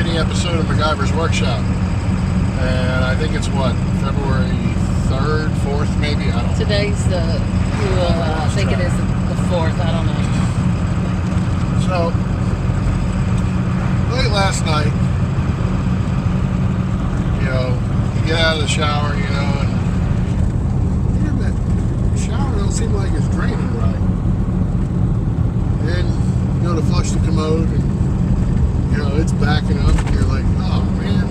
mini episode of MacGyver's Workshop. And I think it's what, February 3rd, 4th maybe? I don't know. Today's I think it is the 4th, I don't know. So, late last night, you get out of the shower, and man, that shower don't seem like it's draining right. Then you go to flush the commode and, it's backing up and you're like, oh man.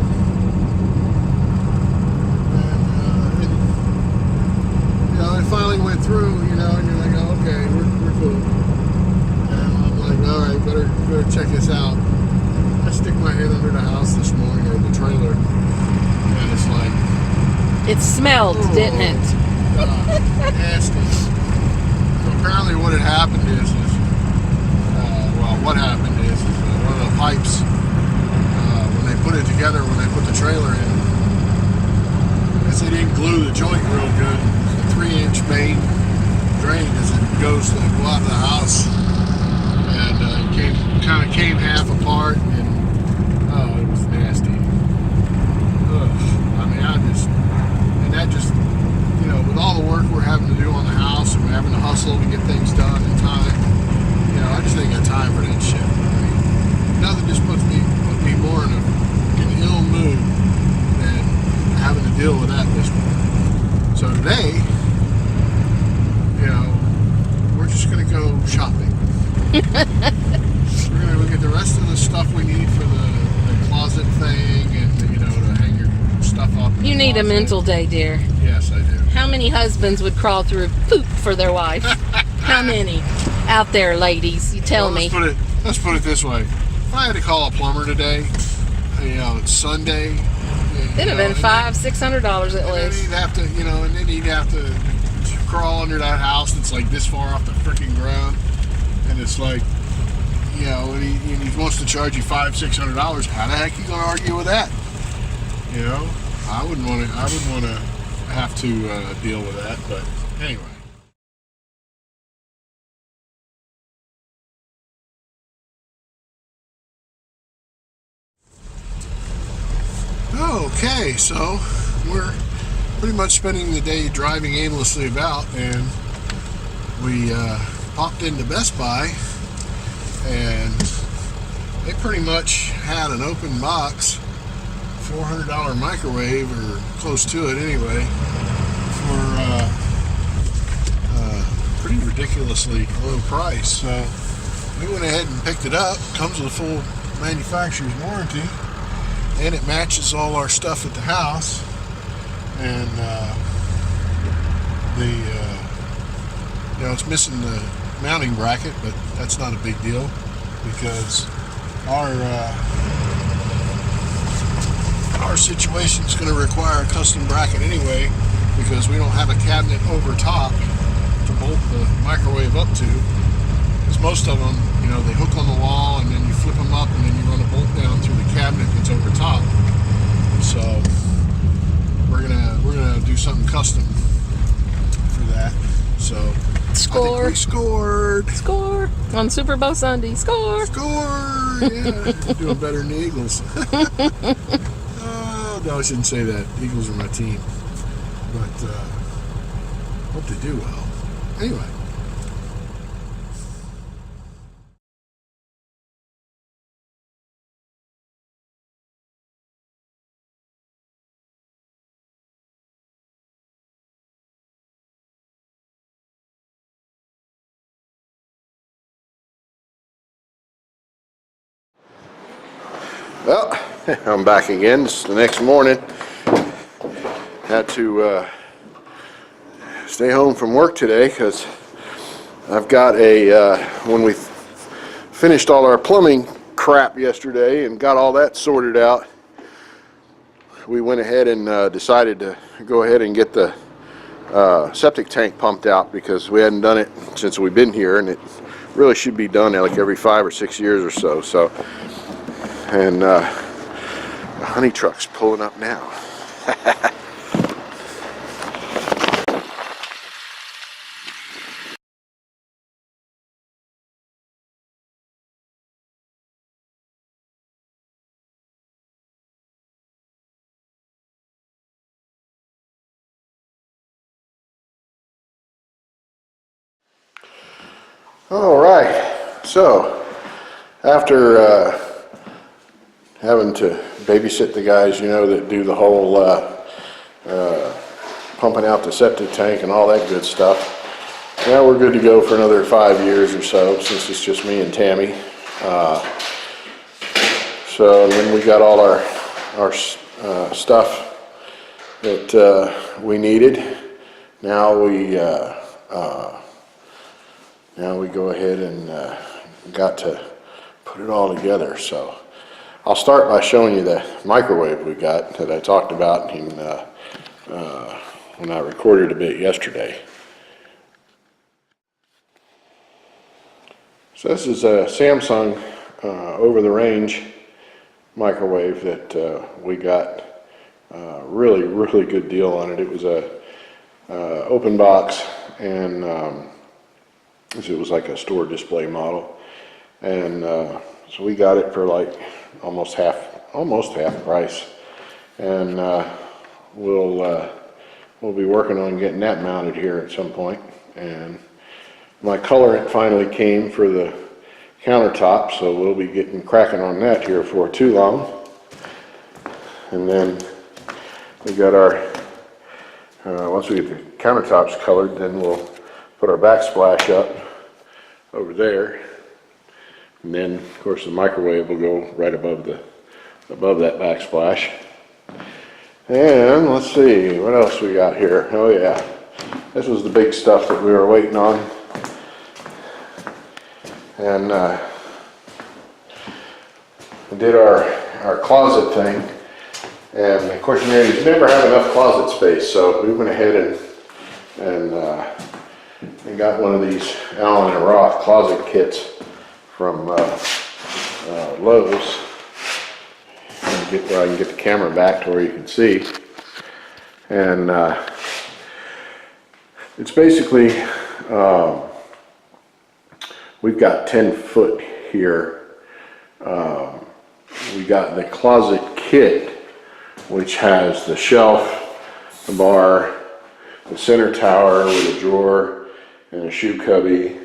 And it finally went through, and you're like, oh, okay, we're cool. And I'm like, all right, better check this out. I stick my head under the house this morning, or the trailer, and it's like... It smelled, didn't it? Nasty. So apparently what had happened is one of the pipes, when they put it together, when they put the trailer in, I guess they didn't glue the joint real good. It's a 3-inch main drain as it goes to go out of the house, and it kind of came half apart, and it was nasty. Ugh. I mean, that just, with all the work we're having to do on the house, and we're having to hustle to get things done in time, I just ain't got time for that shit. I mean, nothing just puts me more in an ill mood than having to deal with that this morning. So today, we're just going to go shopping. We're going to look at the rest of the stuff we need for the closet thing, and to hang your stuff up. You need a mental day, dear. Yes, I do. How many husbands would crawl through poop for their wife? How many out there, ladies? You tell me. Let's put it this way. If I had to call a plumber today, it's Sunday. It'd have been $500-600 at least. He'd have to, and then he'd have to crawl under that house that's like this far off the freaking ground, and it's like, and he wants to charge you $500-600. How the heck are you gonna argue with that? I wouldn't want to have to deal with that, but anyway. Okay, so we're pretty much spending the day driving aimlessly about, and we popped into Best Buy, and they pretty much had an open box, $400 microwave, or close to it anyway, for pretty ridiculously low price. So we went ahead and picked it up. Comes with a full manufacturer's warranty, and it matches all our stuff at the house. And it's missing the mounting bracket, but that's not a big deal because our situation is going to require a custom bracket anyway, because we don't have a cabinet over top to bolt the microwave up to. Because most of them, they hook on the wall, and then you flip them up, and then you run a bolt down through the cabinet that's over top. So we're gonna do something custom for that. So Score. I think we scored. Score on Super Bowl Sunday. Score. Score. Yeah, doing better than the Eagles. Oh no, I shouldn't say that. The Eagles are my team, but hope they do well. Anyway. Well, I'm back again. It's the next morning. Had to stay home from work today because I've got when we finished all our plumbing crap yesterday and got all that sorted out, we went ahead and decided to go ahead and get the septic tank pumped out, because we hadn't done it since we've been here, and it really should be done like every 5 or 6 years or so. And the honey truck's pulling up now. All right, so after having to babysit the guys, you know, that do the whole pumping out the septic tank and all that good stuff, now we're good to go for another 5 years or so, since it's just me and Tammy. So then we got all our stuff that we needed. Now we go ahead and got to put it all together. So I'll start by showing you the microwave we got that I talked about when I recorded a bit yesterday. So this is a Samsung over-the-range microwave that we got really good deal on it. It was a open box, and it was like a store display model, and so we got it for like almost half price, and we'll be working on getting that mounted here at some point. And my colorant finally came for the countertop, so we'll be getting cracking on that here for too long. And then we got our once we get the countertops colored, then we'll put our backsplash up over there, and then of course the microwave will go right above that backsplash. And let's see what else we got here. Oh yeah, this was the big stuff that we were waiting on. And we did our closet thing, and of course you never have enough closet space, so we went ahead and got one of these Allen and Roth closet kits from Lowe's. Get where I can get the camera back to where you can see, and it's basically we've got 10 foot here. We got the closet kit, which has the shelf, the bar, the center tower with a drawer and a shoe cubby,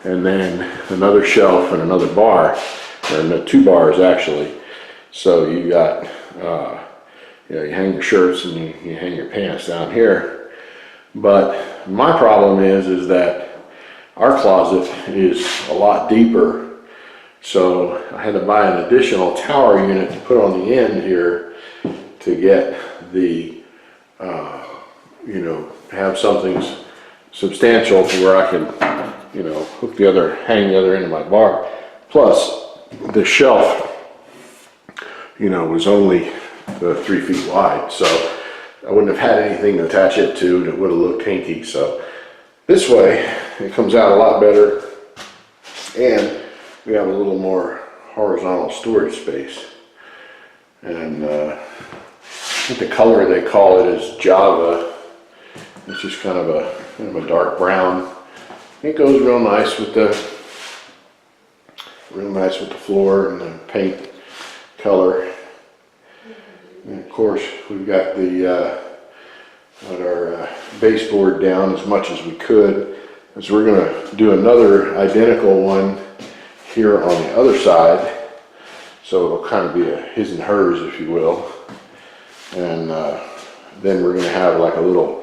and then another shelf and another bar, or no, 2 bars actually. So you got, you hang your shirts and you hang your pants down here. But my problem is that our closet is a lot deeper, so I had to buy an additional tower unit to put on the end here to get the, have something substantial to where I can, hang the other end of my bar. Plus, the shelf, was only 3 feet wide, so I wouldn't have had anything to attach it to, and it would have looked hinky. So this way, it comes out a lot better, and we have a little more horizontal storage space. And I think the color they call it is Java. It's just kind of a dark brown. It goes real nice with the floor and the paint color. And of course, we've got our baseboard down as much as we could, as we're going to do another identical one here on the other side. So it'll kind of be a his and hers, if you will. And then we're going to have like a little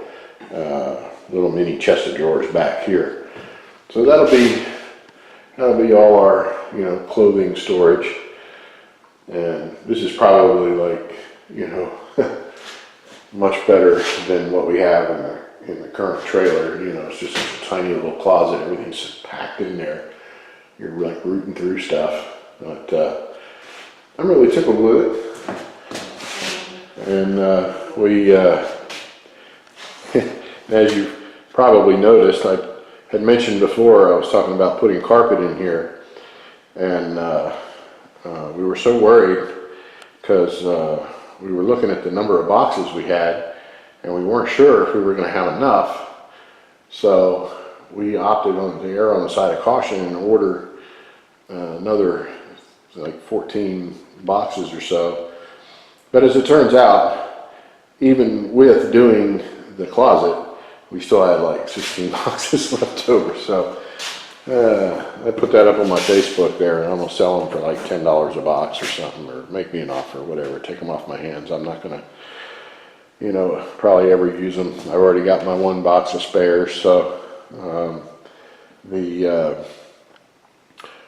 mini chest of drawers back here. So that'll be all our clothing storage. And this is probably like much better than what we have in the current trailer. It's just a tiny little closet. Everything's just packed in there. You're like rooting through stuff. But I'm really tickled with it. And as you probably noticed, I had mentioned before, I was talking about putting carpet in here, and we were so worried because we were looking at the number of boxes we had, and we weren't sure if we were going to have enough. So we opted on the err on the side of caution and order another like 14 boxes or so. But as it turns out, even with doing the closet, we still had like 16 boxes left over. So I put that up on my Facebook there, and I'm gonna sell them for like $10 a box or something, or make me an offer, whatever. Take them off my hands. I'm not gonna, you know, probably ever use them. I've already got my one box of spares, so the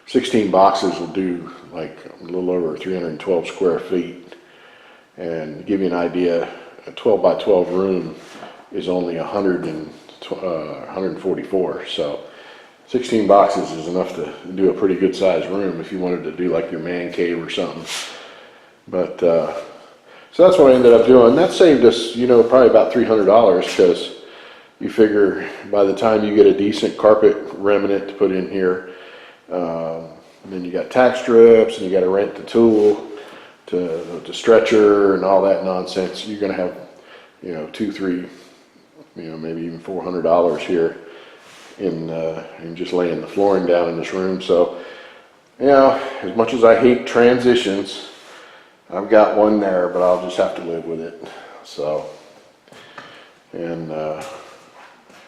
16 boxes will do like a little over 312 square feet. And to give you an idea, a 12 by 12 room is only 144. So 16 boxes is enough to do a pretty good sized room if you wanted to do like your man cave or something. But so that's what I ended up doing. That saved us, you know, probably about $300, because you figure by the time you get a decent carpet remnant to put in here, then you got tack strips, and you got to rent the tool, the stretcher, and all that nonsense. You're going to have, you know, $200, $300, you know, maybe even $400 here in just laying the flooring down in this room. So, you know, as much as I hate transitions, I've got one there, but I'll just have to live with it. So, and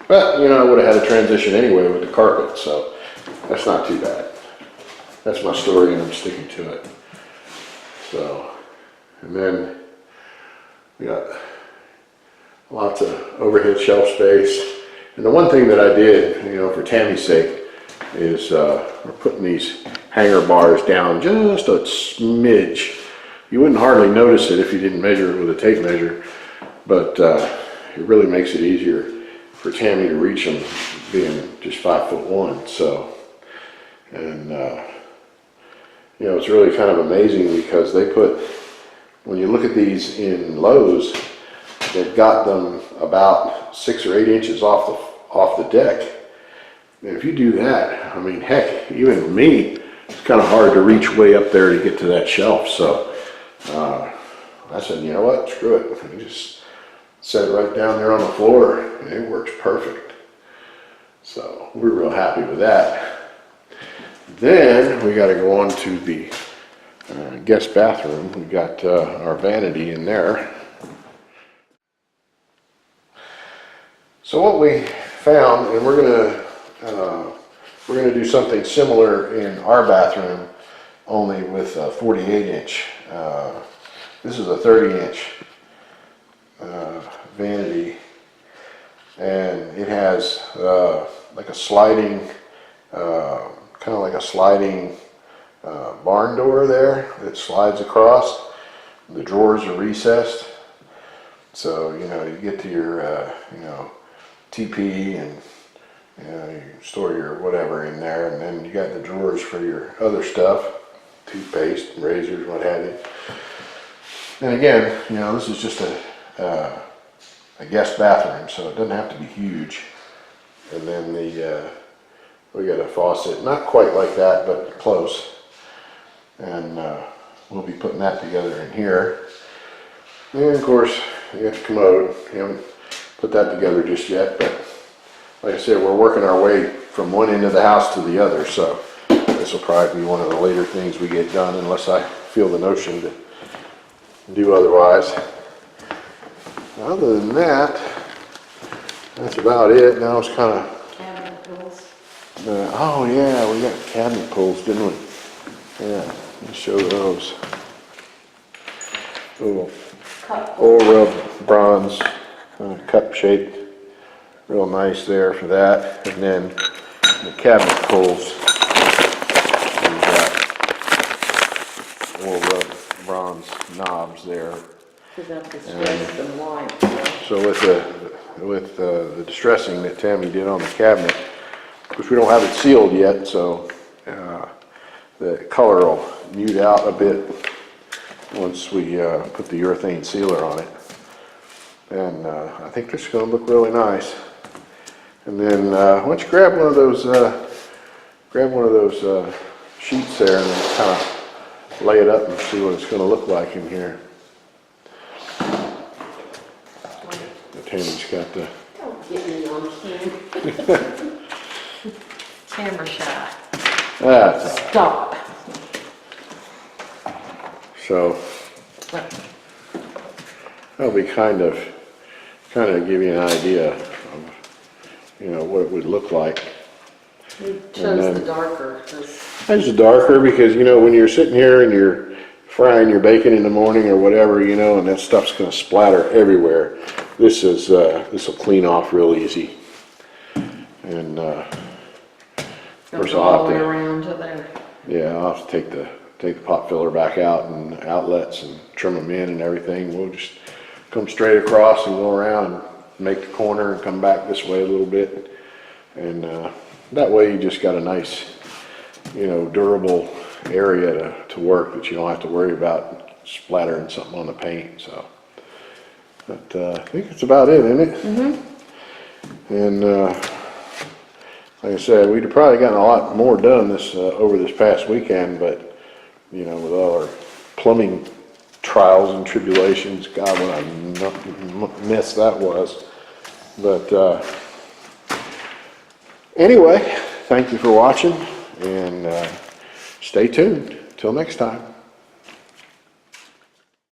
but you know, I would have had a transition anyway with the carpet, so that's not too bad. That's my story, and I'm sticking to it. So, and then we got lots of overhead shelf space. And the one thing that I did, you know, for Tammy's sake, is we're putting these hanger bars down just a smidge. You wouldn't hardly notice it if you didn't measure it with a tape measure, but it really makes it easier for Tammy to reach them, being just 5'1". So, and you know, it's really kind of amazing, because they put, when you look at these in Lowe's, they've got them about 6 or 8 inches off the deck. And if you do that, I mean, heck, even me, it's kind of hard to reach way up there to get to that shelf. So I said, you know what, screw it. I just set it right down there on the floor, and it works perfect. So we're real happy with that. Then we got to go on to the guest bathroom. We got our vanity in there. So what we found, and we're gonna do something similar in our bathroom, only with a 48-inch. This is a 30-inch vanity, and it has like a sliding, kind of like a sliding barn door there that slides across. The drawers are recessed, so you know, you get to your you know, TP, and you know, you store your whatever in there, and then you got the drawers for your other stuff, toothpaste, razors, what have you. And again, you know, this is just a guest bathroom, so it doesn't have to be huge. And then we got a faucet, not quite like that, but close. And we'll be putting that together in here. And of course, you got the commode. You haven't put that together just yet, but like I said, we're working our way from one end of the house to the other, so this will probably be one of the later things we get done, unless I feel the notion to do otherwise. Other than that, that's about it. Now it's kind of oh yeah, we got cabinet pulls, didn't we? Yeah, let's show those. Little oil rub bronze cup shape, real nice there for that. And then the cabinet pulls, we've got oil rub bronze knobs there. So with the distressing that Tammy did on the cabinet, which we don't have it sealed yet, so the color will mute out a bit once we put the urethane sealer on it. And I think this is going to look really nice. And then why don't you grab one of those sheets there, and then kind of lay it up and see what it's going to look like in here. Tammy's got the. Don't get me on camera shot. That's Stop. So that'll be kind of give you an idea of, you know, what it would look like. You chose the darker. It's darker because, you know, when you're sitting here and you're frying your bacon in the morning or whatever, you know, and that stuff's going to splatter everywhere. This will clean off real easy. And Goes all the way around to there. yeah, I'll have to take the pot filler back out and outlets and trim them in and everything. We'll just come straight across and go around and make the corner and come back this way a little bit. And that way you just got a nice, you know, durable area to work that you don't have to worry about splattering something on the paint. So, but I think that's about it, isn't it? Mm-hmm. And like I said, we'd have probably gotten a lot more done this over this past weekend, but you know, with all our plumbing trials and tribulations, God, what a mess that was. But anyway, thank you for watching, and stay tuned. Till next time.